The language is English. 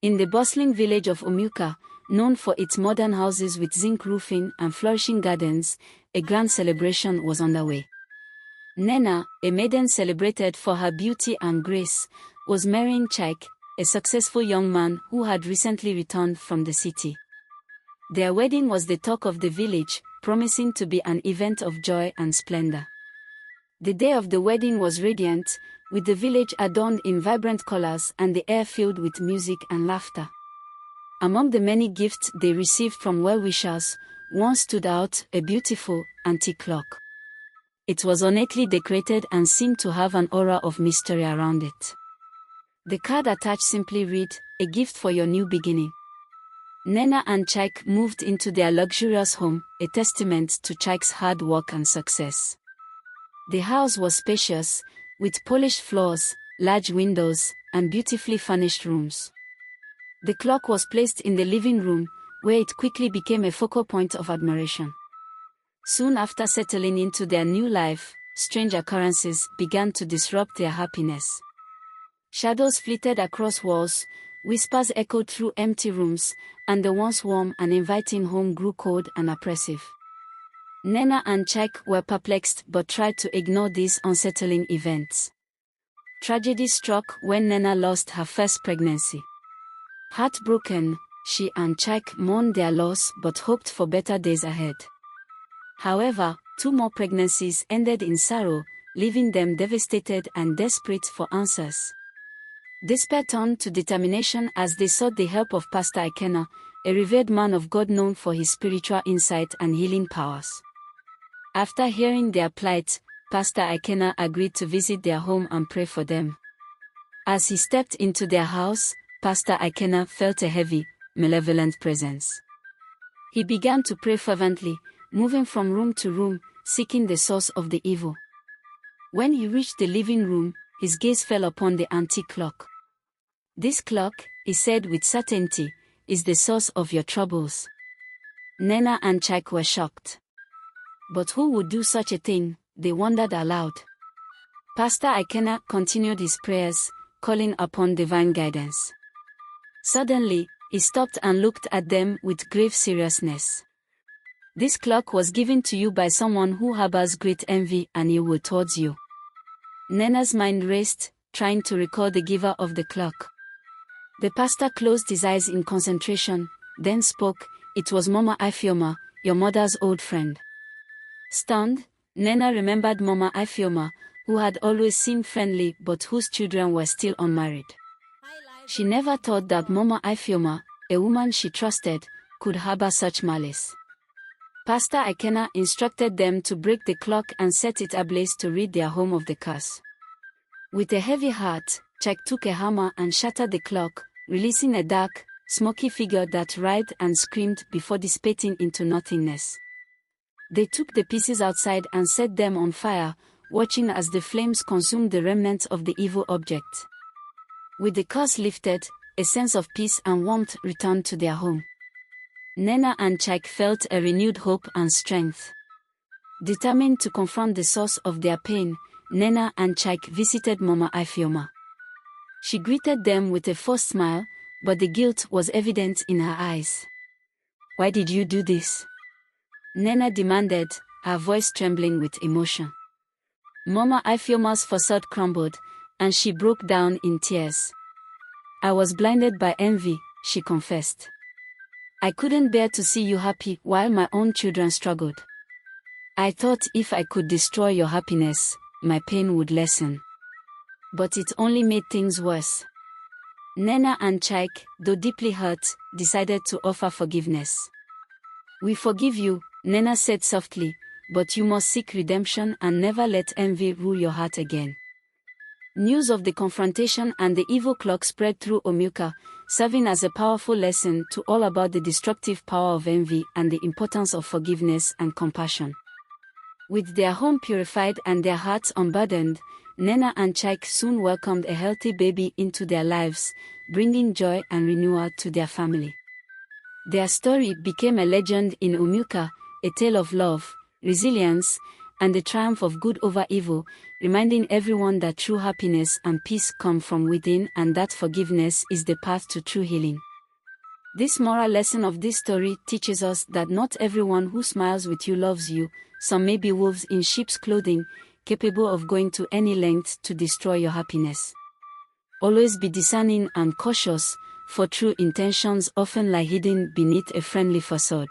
In the bustling village of Umuka, known for its modern houses with zinc roofing and flourishing gardens, a grand celebration was underway. Nena, a maiden celebrated for her beauty and grace, was marrying Chike, a successful young man who had recently returned from the city. Their wedding was the talk of the village, promising to be an event of joy and splendor. The day of the wedding was radiant, with the village adorned in vibrant colors and the air filled with music and laughter. Among the many gifts they received from well-wishers, one stood out, a beautiful, antique clock. It was ornately decorated and seemed to have an aura of mystery around it. The card attached simply read, "A gift for your new beginning." Nena and Chike moved into their luxurious home, a testament to Chike's hard work and success. The house was spacious, with polished floors, large windows, and beautifully furnished rooms. The clock was placed in the living room, where it quickly became a focal point of admiration. Soon after settling into their new life, strange occurrences began to disrupt their happiness. Shadows flitted across walls, whispers echoed through empty rooms, and the once warm and inviting home grew cold and oppressive. Nena and Chike were perplexed but tried to ignore these unsettling events. Tragedy struck when Nena lost her first pregnancy. Heartbroken, she and Chike mourned their loss but hoped for better days ahead. However, 2 more pregnancies ended in sorrow, leaving them devastated and desperate for answers. Despair turned to determination as they sought the help of Pastor Ikena, a revered man of God known for his spiritual insight and healing powers. After hearing their plight, Pastor Ikena agreed to visit their home and pray for them. As he stepped into their house, Pastor Ikena felt a heavy, malevolent presence. He began to pray fervently, moving from room to room, seeking the source of the evil. When he reached the living room, his gaze fell upon the antique clock. "This clock," he said with certainty, "is the source of your troubles." Nena and Chike were shocked. But who would do such a thing, they wondered aloud. Pastor Ikena continued his prayers, calling upon divine guidance. Suddenly, he stopped and looked at them with grave seriousness. "This clock was given to you by someone who harbors great envy and ill will towards you." Nena's mind raced, trying to recall the giver of the clock. The pastor closed his eyes in concentration, then spoke, "It was Mama Ifeoma, your mother's old friend." Stunned, Nena remembered Mama Ifeoma, who had always seemed friendly but whose children were still unmarried. She never thought that Mama Ifeoma, a woman she trusted, could harbor such malice. Pastor Ikena instructed them to break the clock and set it ablaze to rid their home of the curse. With a heavy heart, Chike took a hammer and shattered the clock, releasing a dark, smoky figure that writhed and screamed before dissipating into nothingness. They took the pieces outside and set them on fire, watching as the flames consumed the remnants of the evil object. With the curse lifted, a sense of peace and warmth returned to their home. Nena and Chike felt a renewed hope and strength. Determined to confront the source of their pain, Nena and Chike visited Mama Ifeoma. She greeted them with a forced smile, but the guilt was evident in her eyes. "Why did you do this?" Nena demanded, her voice trembling with emotion. Mama Ifeoma's facade crumbled, and she broke down in tears. "I was blinded by envy," she confessed. "I couldn't bear to see you happy while my own children struggled. I thought if I could destroy your happiness, my pain would lessen. But it only made things worse." Nena and Chike, though deeply hurt, decided to offer forgiveness. "We forgive you," Nena said softly, "but you must seek redemption and never let envy rule your heart again." News of the confrontation and the evil clock spread through Umuka, serving as a powerful lesson to all about the destructive power of envy and the importance of forgiveness and compassion. With their home purified and their hearts unburdened, Nena and Chike soon welcomed a healthy baby into their lives, bringing joy and renewal to their family. Their story became a legend in Umuka, a tale of love, resilience, and the triumph of good over evil, reminding everyone that true happiness and peace come from within and that forgiveness is the path to true healing. This moral lesson of this story teaches us that not everyone who smiles with you loves you. Some may be wolves in sheep's clothing, capable of going to any length to destroy your happiness. Always be discerning and cautious, for true intentions often lie hidden beneath a friendly facade.